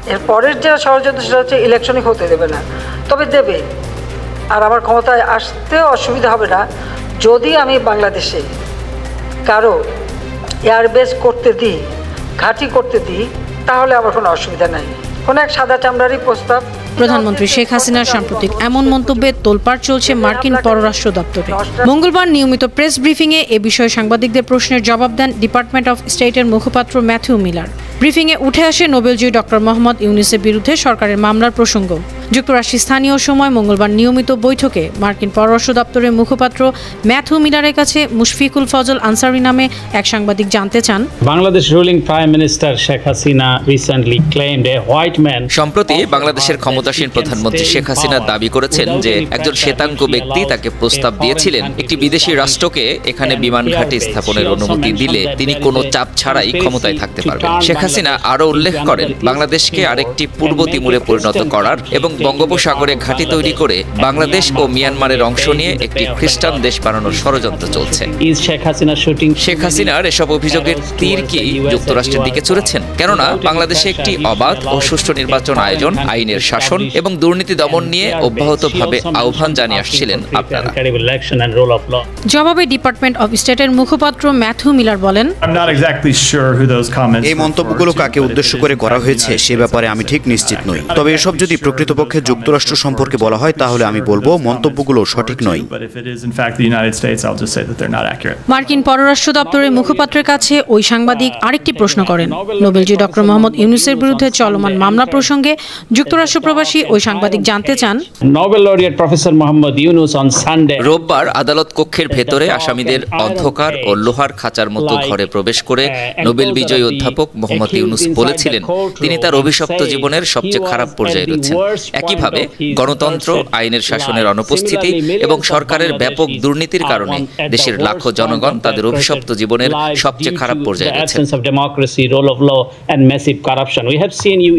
এর পরের যে ষড়যন্ত্র সেটা হচ্ছে ইলেকশনই হতে দেবে না, তবে দেবে। আর আমার ক্ষমতায় আসতেও অসুবিধা হবে না যদি আমি বাংলাদেশে কারো এয়ারবেস করতে দিই, ঘাঁটি করতে দিই, তাহলে আমার কোনো অসুবিধা নাই। কোনো এক সাদা চামড়ারই প্রস্তাব। প্রধানমন্ত্রী শেখ হাসিনার সাম্প্রতিক এমন মন্তব্যে তোলপাড় চলছে মার্কিন পররাষ্ট্র দপ্তরে। মঙ্গলবার নিয়মিত প্রেস ব্রিফিংয়ে এ বিষয়ে সাংবাদিকদের প্রশ্নের জবাব দেন ডিপার্টমেন্ট অফ স্টেটের মুখপাত্র ম্যাথিউ মিলার। ব্রিফিংয়ে উঠে আসে নোবেলজয়ী ডক্টর মোহাম্মদ ইউনূসের বিরুদ্ধে সরকারের মামলার প্রসঙ্গ। যুক্তরাষ্ট্রের স্থানীয় সময় মঙ্গলবার নিয়মিত বৈঠকে মার্কিন পররাষ্ট্র দপ্তরের মুখপাত্র ম্যাথিউ মিলারের কাছে মুশফিকুল ফজল আনসারি নামে এক সাংবাদিক জানতে চান, Bangladesh ruling prime minister Sheikh Hasina recently claimed a white man. সম্প্রতি বাংলাদেশের ক্ষমতাসীন প্রধানমন্ত্রী শেখ হাসিনা দাবি করেছেন যে একজন শ্বেতাঙ্গ ব্যক্তি তাকে প্রস্তাব দিয়েছিলেন একটি বিদেশি রাষ্ট্রকে এখানে বিমান ঘাঁটি স্থাপনের অনুমতি দিলে তিনি কোনো চাপ ছাড়াই ক্ষমতায় থাকতে পারবেন। শেখ হাসিনা আরও উল্লেখ করেন, বাংলাদেশকে আরেকটি পূর্ব তিমুরে পরিণত করার এবং বঙ্গোপসাগরে ঘাঁটি তৈরি করে বাংলাদেশ ও মিয়ানমারের অংশ নিয়ে একটি খ্রিস্টান দেশ বানানোর ষড়যন্ত্র চলছে। শেখ হাসিনার এসব অভিযোগের তীর কি যুক্তরাষ্ট্রের দিকে ছুড়েছেন? কেননা বাংলাদেশে একটি অবাধ ও সুষ্ঠু নির্বাচন আয়োজন, আইনের শাসন এবং দুর্নীতি দমন নিয়ে অব্যাহতভাবে আহ্বান জানিয়ে আসছিলেন আপনারা। জবাবে ডিপার্টমেন্ট অফ স্টেটের মুখপাত্র ম্যাথিউ মিলার বলেন, এই মন্তব্যগুলো কাকে উদ্দেশ্য করে করা হয়েছে সে ব্যাপারে আমি ঠিক নিশ্চিত নই। তবে এসব যদি প্রকৃতপক্ষে যুক্তরাষ্ট্র সম্পর্কে বলা হয় তাহলে আমি বলবো মন্তব্যগুলো সঠিক নয়। মার্কিন পররাষ্ট্র দপ্তরের মুখপাত্রের কাছে ওই সাংবাদিক আরেকটি প্রশ্ন করেন। নোবেলজয়ী ডক্টর মোহাম্মদ ইউনূসের বিরুদ্ধে চলমান মামলা প্রসঙ্গে যুক্তরাষ্ট্র প্রবাসী ওই সাংবাদিক জানতে চান, Nobel laureate professor Mohammad Yunus on Sunday রোববার আদালত কক্ষের ভেতরে আসামিদের অন্ধকার ও লোহার খাঁচার মতো ঘরে প্রবেশ করে নোবেল বিজয়ী অধ্যাপক মোহাম্মদ ইউনূস বলেছিলেন তিনি তার অভিশপ্ত জীবনের সবচেয়ে খারাপ পর্যায়ে রয়েছেন। একইভাবে গণতন্ত্র, আইনের শাসনের অনুপস্থিতি এবং সরকারের ব্যাপক দুর্নীতির কারণে দেশের লাখো জনগণ তাদের অভিশপ্ত জীবনের সবচেয়ে খারাপ পর্যায়ে রয়েছে।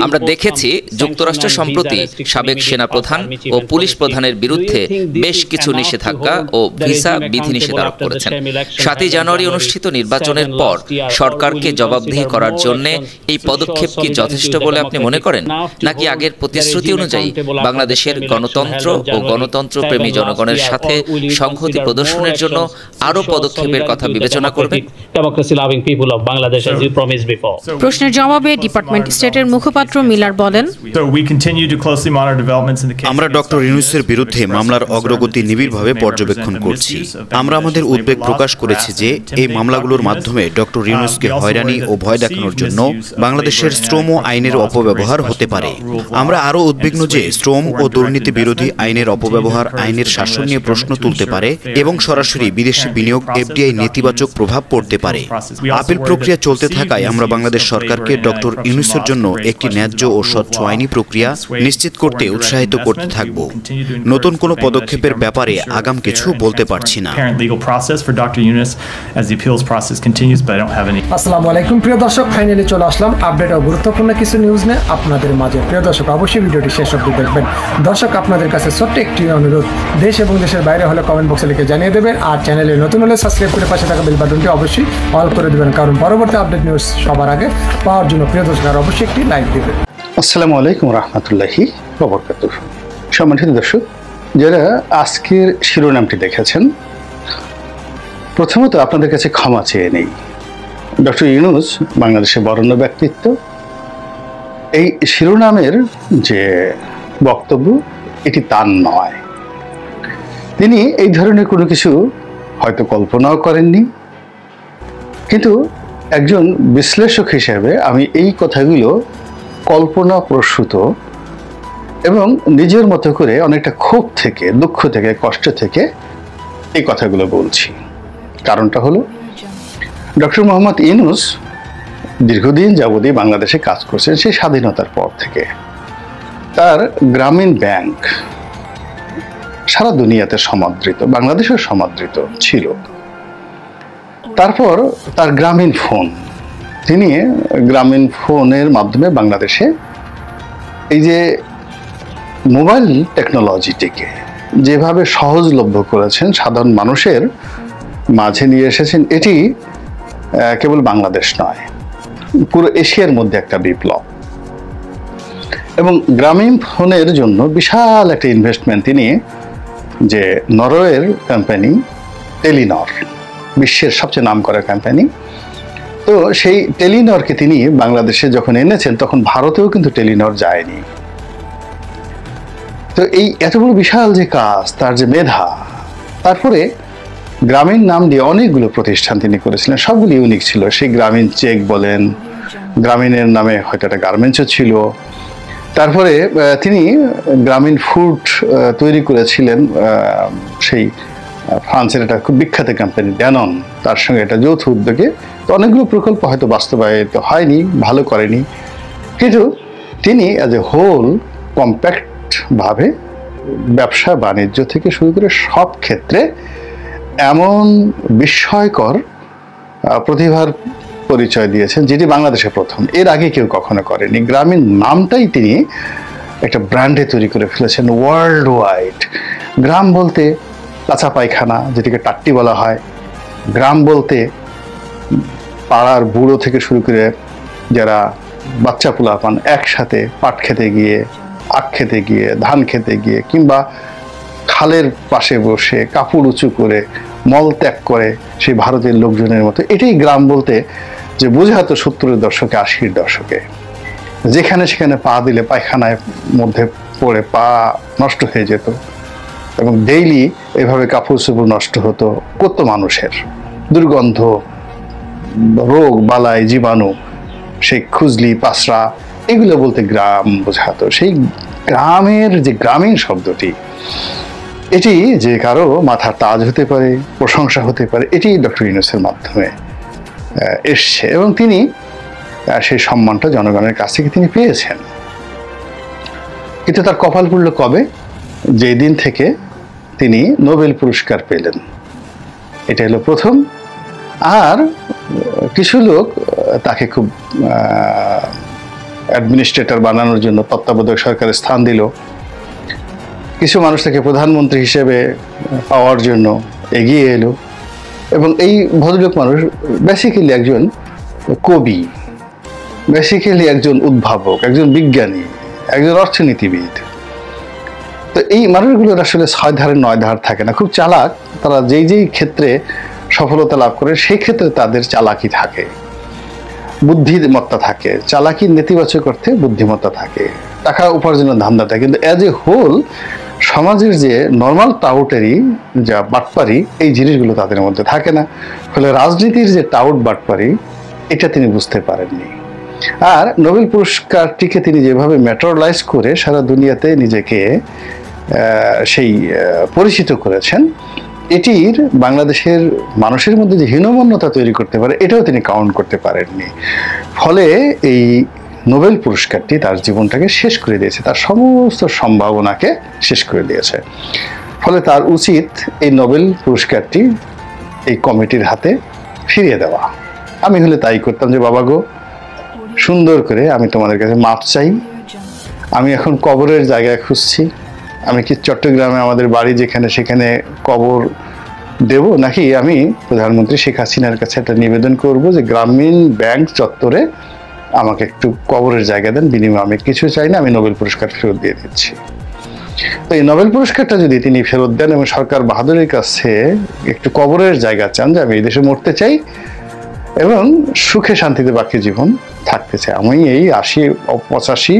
আমরা দেখেছি যুক্তরাষ্ট্র সম্প্রতি সাবেক সেনাপ্রধান ও পুলিশ প্রধানের বিরুদ্ধে বেশ কিছু নিষেধাজ্ঞা ও ভিসা বিধিনিষেধ আরোপ করেছেন। 7 জানুয়ারি অনুষ্ঠিত নির্বাচনের পর সরকারকে জবাবদিহি করার জন্য এই পদক্ষেপ কি যথেষ্ট বলে আপনি মনে করেন, নাকি আগের প্রতিশ্রুতি অনুযায়ী বাংলাদেশের গণতন্ত্র ও গণতন্ত্রপ্রেমী জনগণের সাথে সংহতি প্রদর্শনের জন্য আরও পদক্ষেপের কথা বিবেচনা করবে? প্রশ্নের জবাবে ডিপার্টমেন্ট স্টেটের মুখপাত্র মিলার বলেন, আমরা ডক্টর ইউনূসের বিরুদ্ধে মামলার অগ্রগতি নিবিড়ভাবে পর্যবেক্ষণ করছি। আমরা আমাদের উদ্বেগ প্রকাশ করেছি যে এই মামলাগুলোর মাধ্যমে ডক্টর ইউনূসকে হয়রানি ও ভয় দেখানোর জন্য বাংলাদেশের শ্রম আইনের অপব্যবহার হতে পারে। আমরা আরও উদ্বিগ্ন যে শ্রম ও দুর্নীতি বিরোধী আইনের অপব্যবহার আইনের শাসন নিয়ে প্রশ্ন তুলতে পারে এবং সরাসরি বিদেশি বিনিয়োগ এফডিআই নেতিবাচক প্রভাব পড়তে পারে। আপিল প্রক্রিয়া চলতে থাকায় আমরা বাংলাদেশ সরকারকে ডক্টর ইউনূসের জন্য একটি ন্যায্য ও স্বচ্ছ আইনি প্রক্রিয়া নিশ্চিত করতে উৎসাহিত করতে থাকব। নতুন কোনো পদক্ষেপের ব্যাপারে আগাম কিছু বলতে পারছি না। আসসালামু আলাইকুম প্রিয় দর্শক, ফাইনালি চলে আসলাম আপডেট ও গুরুত্বপূর্ণ কিছু নিউজ নিয়ে আপনাদের মাঝে। প্রিয় দর্শক, অবশ্যই ভিডিওটি শেষ অবধি দেখবেন। দর্শক, আপনাদের কাছে ছোট্ট একটি অনুরোধ, দেশ এবং দেশের বাইরে হলে কমেন্ট বক্সে লিখে জানিয়ে দেবেন, আর চ্যানেলে নতুন হলে সাবস্ক্রাইব করে পাশে থাকা বেল বাটনটি অবশ্যই অল করে দেবেন, কারণ পরবর্তী আপডেট নিউজ সবার আগে পাওয়ার জন্য প্রিয় দর্শক আর অবশ্যই একটি লাইক দেবেন। আসসালামু আলাইকুম রাহমাতুল্লাহি ওয়া বারাকাতুহু। সম্মানিত দর্শক, যারা আজকের শিরোনামটি দেখেছেন, প্রথমত আপনাদের কাছে ক্ষমা চেয়ে নেই। ডক্টর ইউনূস বাংলাদেশের বরেণ্য ব্যক্তিত্ব, এই শিরোনামের যে বক্তব্য এটি তার নয়। তিনি এই ধরনের কোনো কিছু হয়তো কল্পনাও করেননি, কিন্তু একজন বিশ্লেষক হিসেবে আমি এই কথাগুলো কল্পনা প্রসূত এবং নিজের মতো করে অনেকটা ক্ষোভ থেকে, দুঃখ থেকে, কষ্ট থেকে এই কথাগুলো বলছি। কারণটা হলো, ডক্টর মোহাম্মদ ইউনূস দীর্ঘদিন যাবতীয় বাংলাদেশে কাজ করছেন, সেই স্বাধীনতার পর থেকে। তার গ্রামীণ ব্যাংক সারা দুনিয়াতে সমাদৃত, বাংলাদেশেও সমাদৃত ছিল। তারপর তার গ্রামীণ ফোন, তিনি গ্রামীণ ফোনের মাধ্যমে বাংলাদেশে এই যে মোবাইল টেকনোলজিটিকে যেভাবে সহজলভ্য করেছেন, সাধারণ মানুষের মাঝে নিয়ে এসেছেন, এটি কেবল বাংলাদেশ নয়, পুরো এশিয়ার মধ্যে একটা বিপ্লব। এবং গ্রামীণ ফোনের জন্য বিশাল একটা ইনভেস্টমেন্ট তিনি, যে নরওয়ের কোম্পানি টেলিনর, বিশ্বের সবচেয়ে নামকরা কোম্পানি, তো সেই টেলিনরকে তিনি বাংলাদেশে যখন এনেছেন তখন ভারতেও কিন্তু টেলিনর যায়নি। তো এই এত বড় বিশাল যে কাজ, তার যে মেধা, তারপরে গ্রামীণ নাম দিয়ে অনেকগুলো প্রতিষ্ঠান তিনি করেছিলেন, সবগুলো ইউনিক ছিল। সেই গ্রামীণ চেক বলেন, গ্রামীণের নামে হয়তো একটা গার্মেন্টসও ছিল। তারপরে তিনি গ্রামীণ ফুড তৈরি করেছিলেন, সেই ফ্রান্সের একটা খুব বিখ্যাত কোম্পানি ড্যানন, তার সঙ্গে একটা যৌথ উদ্যোগে। তো অনেকগুলো প্রকল্প হয়তো বাস্তবায়িত হয়নি, ভালো করেনি, কিন্তু তিনি অ্যাজ এ হোল কম্প্যাক্টভাবে ব্যবসা বাণিজ্য থেকে শুরু করে সব ক্ষেত্রে এমন বিস্ময়কর প্রতিভার পরিচয় দিয়েছেন, যেটি বাংলাদেশে প্রথম, এর আগে কেউ কখনো করেনি। গ্রামীণ নামটাই তিনি একটা ব্র্যান্ডে তৈরি করে ফেলেছেন ওয়ার্ল্ড ওয়াইড। গ্রাম বলতে কাঁচা পায়খানা, যেটিকে টাট্টি বলা হয়, গ্রাম বলতে পাড়ার বুড়ো থেকে শুরু করে যারা বাচ্চা পোলাপান একসাথে পাট খেতে গিয়ে, আখ খেতে গিয়ে, ধান খেতে গিয়ে, কিংবা খালের পাশে বসে কাপড় উঁচু করে মল ত্যাগ করে সেই ভারতের লোকজনের মতো, এটাই গ্রাম বলতে যে বোঝাতো 70-এর দশকে, 80-এর দশকে। যেখানে সেখানে পা দিলে পায়খানায় মধ্যে পড়ে পা নষ্ট হয়ে যেত, এবং ডেইলি এভাবে কাপড় চোপড় নষ্ট হতো কত মানুষের, দুর্গন্ধ, রোগ বালাই, জীবাণু, সেই খুজলি, পাসরা, এগুলো বলতে গ্রাম বোঝাতো। সেই গ্রামের যে গ্রামীণ শব্দটি, এটি যে কারো মাথার তাজ হতে পারে, প্রশংসা হতে পারে, এটি ডক্টর ইউনূসের মাধ্যমে এসছে, এবং তিনি সেই সম্মানটা জনগণের কাছ থেকে তিনি পেয়েছেন। কিন্তু তার কপাল পুড়ল কবে? যেই দিন থেকে তিনি নোবেল পুরস্কার পেলেন, এটা হলো প্রথম। আর কিছু লোক তাকে খুব অ্যাডমিনিস্ট্রেটর বানানোর জন্য তত্ত্বাবধায়ক সরকারের স্থান দিল, কিছু মানুষ তাকে প্রধানমন্ত্রী হিসেবে পাওয়ার জন্য এগিয়ে এলো, এবং এই ভদ্রলোক মানুষ বেসিক্যালি একজন কবি, বেসিক্যালি একজন উদ্ভাবক, একজন বিজ্ঞানী, একজন অর্থনীতিবিদ। তো এই মানুষগুলোর আসলে 6 ধারে 9 ধার থাকে না, খুব চালাক। তারা যেই যেই ক্ষেত্রে সফলতা লাভ করে সেই ক্ষেত্রে তাদের চালাকি থাকে, বুদ্ধিমত্তা থাকে, চালাকি নেতিবাচক অর্থে বুদ্ধিমত্তা থাকে, টাকা উপার্জনের ধান্দা থাকে। কিন্তু অ্যাজ এ হোল সমাজের যে নর্মাল টাউটেরি, যা বাটপারি, এই জিনিসগুলো তাদের মধ্যে থাকে না। ফলে রাজনীতির যে টাউট বাটপারি, এটা তিনি বুঝতে পারেননি। আর নোবেল পুরস্কারটিকে তিনি যেভাবে ম্যাটেরিয়ালাইজ করে সারা দুনিয়াতে নিজেকে সেই পরিচিত করেছেন, এটির বাংলাদেশের মানুষের মধ্যে যে হীনমন্যতা তৈরি করতে পারে, এটাও তিনি কাউন্ট করতে পারেননি। ফলে এই নোবেল পুরস্কারটি তার জীবনটাকে শেষ করে দিয়েছে, তার সমস্ত সম্ভাবনাকে শেষ করে দিয়েছে। ফলে তার উচিত এই নোবেল পুরস্কারটি এই কমিটির হাতে ফিরিয়ে দেওয়া। আমি হলে তাই করতাম, যে বাবা গো, সুন্দর করে আমি তোমাদের কাছে মাপ চাই, আমি এখন কবরের জায়গায় খুঁজছি। আমি কি চট্টগ্রামে আমাদের বাড়ি যেখানে, সেখানে কবর দেব, নাকি আমি প্রধানমন্ত্রী শেখ হাসিনার কাছে একটা নিবেদন করব যে গ্রামীণ ব্যাংক চত্বরে আমাকে একটু কবরের জায়গা দেন, বিনিময়ে আমি কিছু চাই না, আমি নোবেল পুরস্কার ফেরত দিয়ে দিচ্ছি। তো এই নোবেল পুরস্কারটা যদি তিনি ফেরত দেন এবং সরকার বাহাদুরের কাছে একটু কবরের জায়গা চান, যে আমি এই দেশে মরতে চাই এবং সুখে শান্তিতে বাকি জীবন থাকতে চাই, আমি এই 80, 85,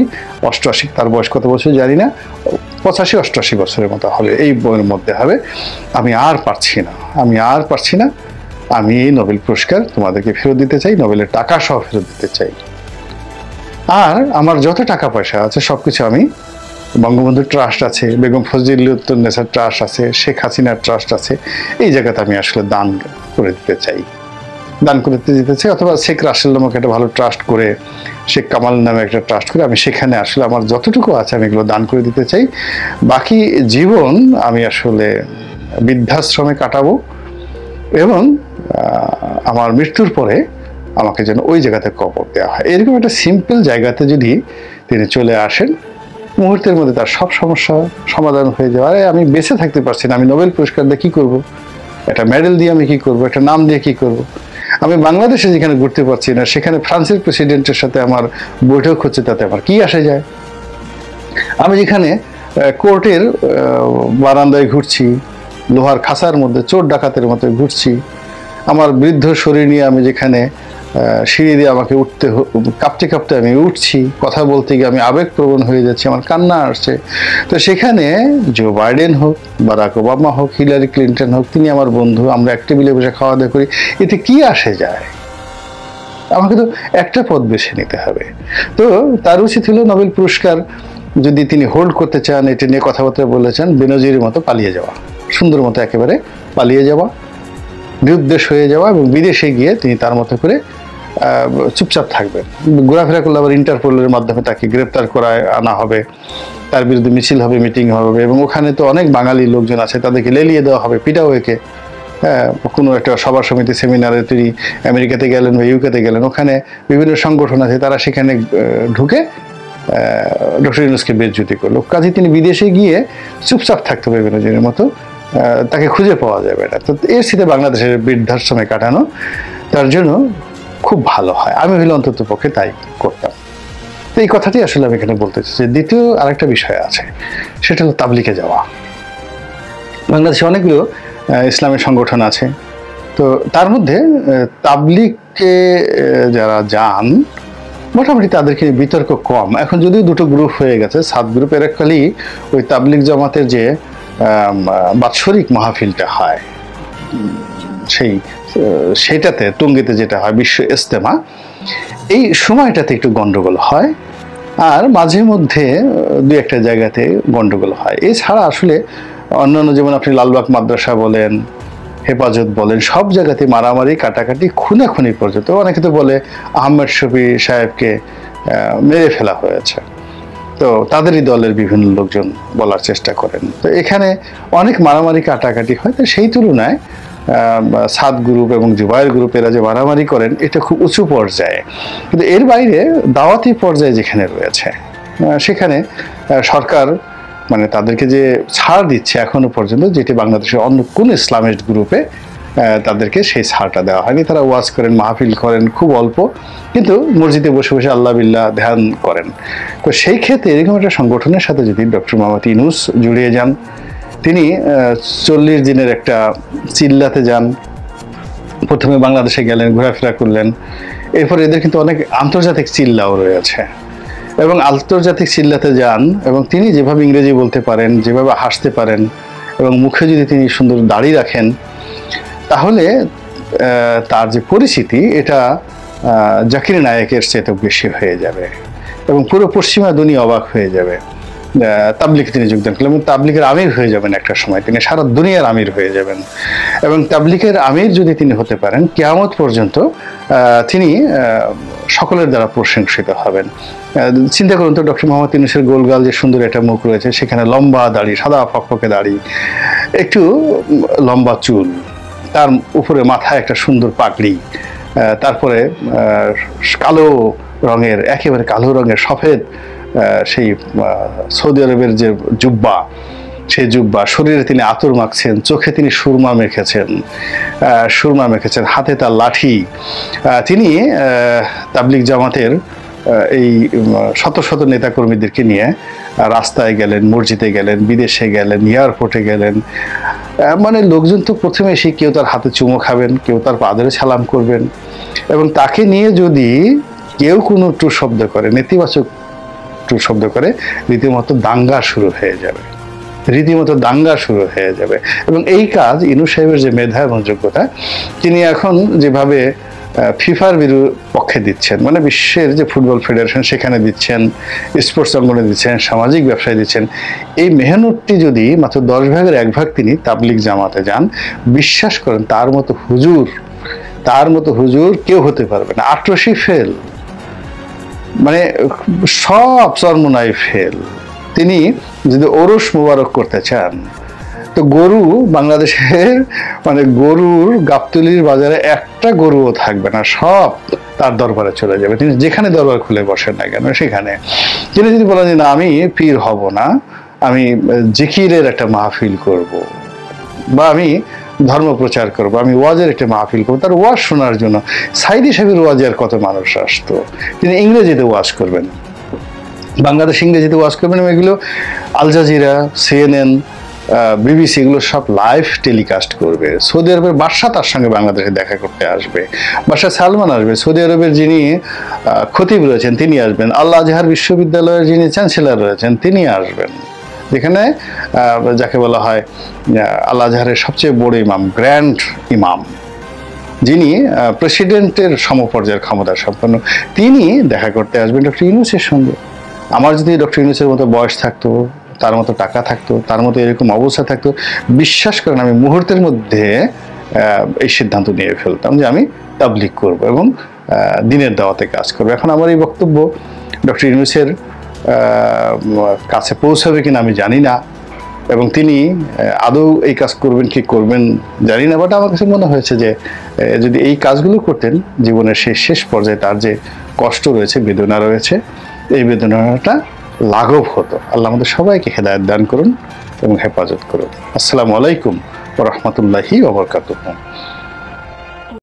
88, তার বয়স কত বছর জানি না, 85, 88 বছরের মতো হবে, এই বইয়ের মধ্যে হবে, আমি আর পারছি না, আমি এই নোবেল পুরস্কার তোমাদেরকে ফেরত দিতে চাই, নোবেলের টাকা সহ ফেরত দিতে চাই। আর আমার যত টাকা পয়সা আছে সবকিছু আমি, বঙ্গবন্ধু ট্রাস্ট আছে, বেগম ফজিলাতুন্নেছা ট্রাস্ট আছে, শেখ হাসিনার ট্রাস্ট আছে, এই জায়গাতে আমি আসলে দান করে দিতে চাই, অথবা শেখ রাসেল নামক একটা ভালো ট্রাস্ট করে, শেখ কামাল নামে একটা ট্রাস্ট করে আমি সেখানে আসলে আমার যতটুকু আছে আমি এগুলো দান করে দিতে চাই। বাকি জীবন আমি আসলে বৃদ্ধাশ্রমে কাটাবো, এবং আমার মৃত্যুর পরে আমাকে যেন ওই জায়গাতে কবর দেওয়া হয়। এরকম একটা সিম্পল জায়গাতে যদি তিনি চলে আসেন, মুহূর্তের মধ্যে তার সব সমস্যা সমাধান হয়ে যাওয়া। আমি বেঁচে থাকতে পারছি না, আমি নোবেল পুরস্কার দিয়ে কী করবো, একটা মেডেল দিয়ে আমি কী করবো, একটা নাম দিয়ে কী করবো, আমি বাংলাদেশে যেখানে ঘুরতে পারছি না, সেখানে ফ্রান্সের প্রেসিডেন্টের সাথে আমার বৈঠক হচ্ছে, তাতে আমার কি আসে যায়? আমি যেখানে কোর্টের বারান্দায় ঘুরছি, লোহার খাঁচার মধ্যে চোর ডাকাতের মতো ঘুরছি, আমার বৃদ্ধ শরীর নিয়ে আমি যেখানে সিঁড়ি দিয়ে আমাকে কাঁপতে কাঁপতে আমি উঠছি, কথা বলতে গিয়ে আমি আবেগপ্রবণ হয়ে যাচ্ছি, আমার কান্না আসছে। তো সেখানে জো বাইডেন হোক, বারাক ওবামা হোক, হিলারি ক্লিন্টন হোক, তিনি আমার বন্ধু, আমরা এক টেবিলে বসে খাওয়া দাওয়া করি, এতে কি আসে যায়? আমাকে তো একটা পথ বেছে নিতে হবে। তো তার উচিত হলো নোবেল পুরস্কার যদি তিনি হোল্ড করতে চান, এটা নিয়ে কথাবার্তা বলেছেন, বেনজিরের মতো পালিয়ে যাওয়া, সুন্দর মতো একেবারে পালিয়ে যাওয়া, নিরুদ্দেশ হয়ে যাওয়া এবং বিদেশে গিয়ে তিনি তার মতো করে চুপচাপ থাকবেন। ঘোরাফেরা করলে আবার ইন্টারপোলের মাধ্যমে তাকে গ্রেপ্তার করায় আনা হবে, তার বিরুদ্ধে মিছিল হবে, মিটিং হবে, এবং ওখানে তো অনেক বাঙালি লোকজন আছে, তাদেরকে লেলিয়ে দেওয়া হবে, পিটাওয়েকে। কোনো একটা সভা সমিতি সেমিনারে তিনি আমেরিকাতে গেলেন বা ইউকেতে গেলেন, ওখানে বিভিন্ন সংগঠন আছে, তারা সেখানে ঢুকে ডক্টর ইউনূসকে বেজ্জতি করলো। কাজে তিনি বিদেশে গিয়ে চুপচাপ থাকতে হবে বেনজিরের মতো, তাকে খুঁজে পাওয়া যাবে না। তো এর সাথে বাংলাদেশের বৃদ্ধাশ্রমে কাটানো তার জন্য খুব ভালো হয়, আমি হইলে অন্তত পক্ষে তাই করতাম। তো এই কথাটি আসলে আমি এখানে বলতে চাই। দ্বিতীয় আরেকটা বিষয় আছে, সেটা হলো তাবলিগে যাওয়া। বাংলাদেশে অনেকগুলো ইসলামী সংগঠন আছে, তো তার মধ্যে তাবলিগে যারা যান মোটামুটি তাদেরকে বিতর্ক কম। এখন যদিও দুটো গ্রুপ হয়ে গেছে, 7 গ্রুপের এককালই ওই তাবলিগ জামাতের যে বাৎসরিক মাহফিলটা হয়, সেটাতে টঙ্গীতে যেটা হয় বিশ্ব ইজতেমা, এই সময়টাতে একটু গন্ডগোল হয়, আর মাঝে মধ্যে দু একটা জায়গাতে গন্ডগোল হয়। এছাড়া আসলে অন্যান্য, যেমন আপনি লালবাগ মাদ্রাসা বলেন, হেফাজত বলেন, সব জায়গাতে মারামারি, কাটাকাটি, খুনাখুনি পর্যন্ত। অনেকে তো বলে আহমেদ শফি সাহেবকে মেরে ফেলা হয়েছে, তো তাদেরই দলের বিভিন্ন লোকজন বলার চেষ্টা করেন। তো এখানে অনেক মারামারি কাটাকাটি হয়। তো সেই তুলনায় 7 গ্রুপ এবং জুবাইর গ্রুপ এরা যে মারামারি করেন, এটা খুব উঁচু পর্যায়ে। কিন্তু এর বাইরে দাওয়াতি পর্যায়ে যেখানে রয়েছে, সেখানে সরকার মানে তাদেরকে যে ছাড় দিচ্ছে এখনো পর্যন্ত, যেটি বাংলাদেশের অন্য কোন ইসলামিস্ট গ্রুপে তাদেরকে সেই ছাড়টা দেওয়া হয়নি। তারা ওয়াজ করেন, মাহফিল করেন খুব অল্প, কিন্তু মসজিদে বসে বসে আল্লাহ বিল্লাহ ধ্যান করেন। তো সেই ক্ষেত্রে এরকম একটা সংগঠনের সাথে যদি ডক্টর মোহাম্মদ ইউনূস জড়িয়ে যান, তিনি 40 দিনের একটা চিল্লাতে যান, প্রথমে বাংলাদেশে গেলেন, ঘোরাফেরা করলেন, এরপর এদের কিন্তু অনেক আন্তর্জাতিক চিল্লাও রয়েছে, এবং আন্তর্জাতিক চিল্লাতে যান, এবং তিনি যেভাবে ইংরেজি বলতে পারেন, যেভাবে হাসতে পারেন, এবং মুখে যদি তিনি সুন্দর দাড়ি রাখেন, তাহলে তার যে পরিচিতি এটা জাকির নায়েকের চেয়ে বেশি হয়ে যাবে, এবং পুরো পশ্চিমা দুনিয়া অবাক হয়ে যাবে। তাবলিগে তিনি যোগদান করলেন এবং তাবলিগের আমির হয়ে যাবেন একটা সময়, তিনি সারা দুনিয়ার আমির হয়ে যাবেন। এবং তাবলিগের আমির যদি তিনি হতে পারেন, কিয়ামত পর্যন্ত তিনি সকলের দ্বারা প্রশংসিত হবেন। চিন্তা করুন তো, ডক্টর মোহাম্মদ ইউনূসের গোলগাল যে সুন্দর একটা মুখ রয়েছে, সেখানে লম্বা দাড়ি, সাদা ফকফকে দাড়ি, একটু লম্বা চুল, তার উপরে মাথায় একটা সুন্দর পাগড়ি, তারপরে কালো রঙের, একেবারে কালো রঙের সফেদ সেই সৌদি আরবের যে জুব্বা, সেই জুব্বা, শরীরে তিনি আতর মাখছেন, চোখে তিনি সুরমা মেখেছেন, হাতে তার লাঠি। তিনি তাবলিগ জামাতের এই শত শত নেতাকর্মীদেরকে নিয়ে রাস্তায় গেলেন, মসজিদে গেলেন, বিদেশে গেলেন, এয়ারপোর্টে গেলেন। মানে লোকজন তো প্রথমে এসে কেউ তার হাতে চুমো খাবেন, কেউ তার পা ধরে সালাম করবেন, এবং তাকে নিয়ে যদি কেউ কোনো টু শব্দ করে, নেতিবাচক টু শব্দ করে, রীতিমতো দাঙ্গা শুরু হয়ে যাবে। এবং এই কাজ ইউনূস সাহেবের যে মেধা এবং যোগ্যতা, তিনি এখন যেভাবে ফিফার পক্ষে দিচ্ছেন, মানে বিশ্বের যে ফুটবল ফেডারেশন সেখানে দিচ্ছেন, স্পোর্টস অঙ্গনে দিচ্ছেন, সামাজিক ব্যবসায় দিচ্ছেন, এই মেহনতটি যদি মাত্র 10 ভাগের 1 ভাগ তিনি তাবলিগ জামাতে যান, বিশ্বাস করেন তার মতো হুজুর কেউ হতে পারবে না। 88 ফেল, মানে সব চরমোনাই ফেল। তিনি যদি ওরস মোবারক করতে চান, তো গরু বাংলাদেশের, মানে গরুর গাবতলির বাজারে একটা গরুও থাকবে না, সব তার দরবারে চলে যাবে। তিনি যেখানে দরবার খুলে বসেন না কেন, সেখানে তিনি যদি বলেন যে না, আমি পীর হব না, আমি জিকিরের একটা মাহফিল করব, বা আমি ধর্ম প্রচার করবো, আমি ওয়াজের একটা মাহফিল করবো, তার ওয়াজ শোনার জন্য সাইদি সাহেবের ওয়াজে আর কত মানুষ আসতো। তিনি ইংরেজিতে ওয়াজ করবেন, বাংলাদেশ ইংরেজিতে ওয়াজ করবেন এবং এগুলো আল জাজিরা, CNN, BBC এগুলো সব লাইভ টেলিকাস্ট করবে। সৌদি আরবের বাদশা তার সঙ্গে বাংলাদেশে দেখা করতে আসবে, বাদশা সালমান আসবে, সৌদি আরবের যিনি খতিব রয়েছেন তিনি আসবেন, আল আজহার বিশ্ববিদ্যালয়ের যিনি চ্যান্সেলর রয়েছেন তিনি আসবেন, যেখানে যাকে বলা হয় আল আজহারের সবচেয়ে বড় ইমাম, গ্র্যান্ড ইমাম, যিনি প্রেসিডেন্টের সমপর্যায়ের ক্ষমতা সম্পন্ন, তিনি দেখা করতে আসবেন ডক্টর ইউনূসের সঙ্গে। আমার যদি ডক্টর ইউনূসের মতো বয়স থাকতো, তার মতো টাকা থাকতো, তার মতো এরকম অবস্থা থাকতো, বিশ্বাস করেন আমি মুহূর্তের মধ্যে এই সিদ্ধান্ত নিয়ে ফেলতাম যে আমি তাবলিগ করব এবং দিনের দাওয়াতে কাজ করব। এখন আমার এই বক্তব্য ডক্টর ইউনূসের কাছে পৌঁছাবে কিনা আমি জানি না, এবং তিনি আদৌ এই কাজ করবেন কি করবেন জানি না, বাট আমার কাছে মনে হয়েছে যে যদি এই কাজগুলো করতেন জীবনের শেষ পর্যায়ে তার যে কষ্ট রয়েছে, বেদনা রয়েছে, এই বেদনাটা লাঘব হতো। আল্লাহ আমাদের সবাইকে হেদায়েত দান করুন এবং হেফাজত করুন। আসসালামু আলাইকুম ওয়া রাহমাতুল্লাহি ওয়া বারাকাতুহু।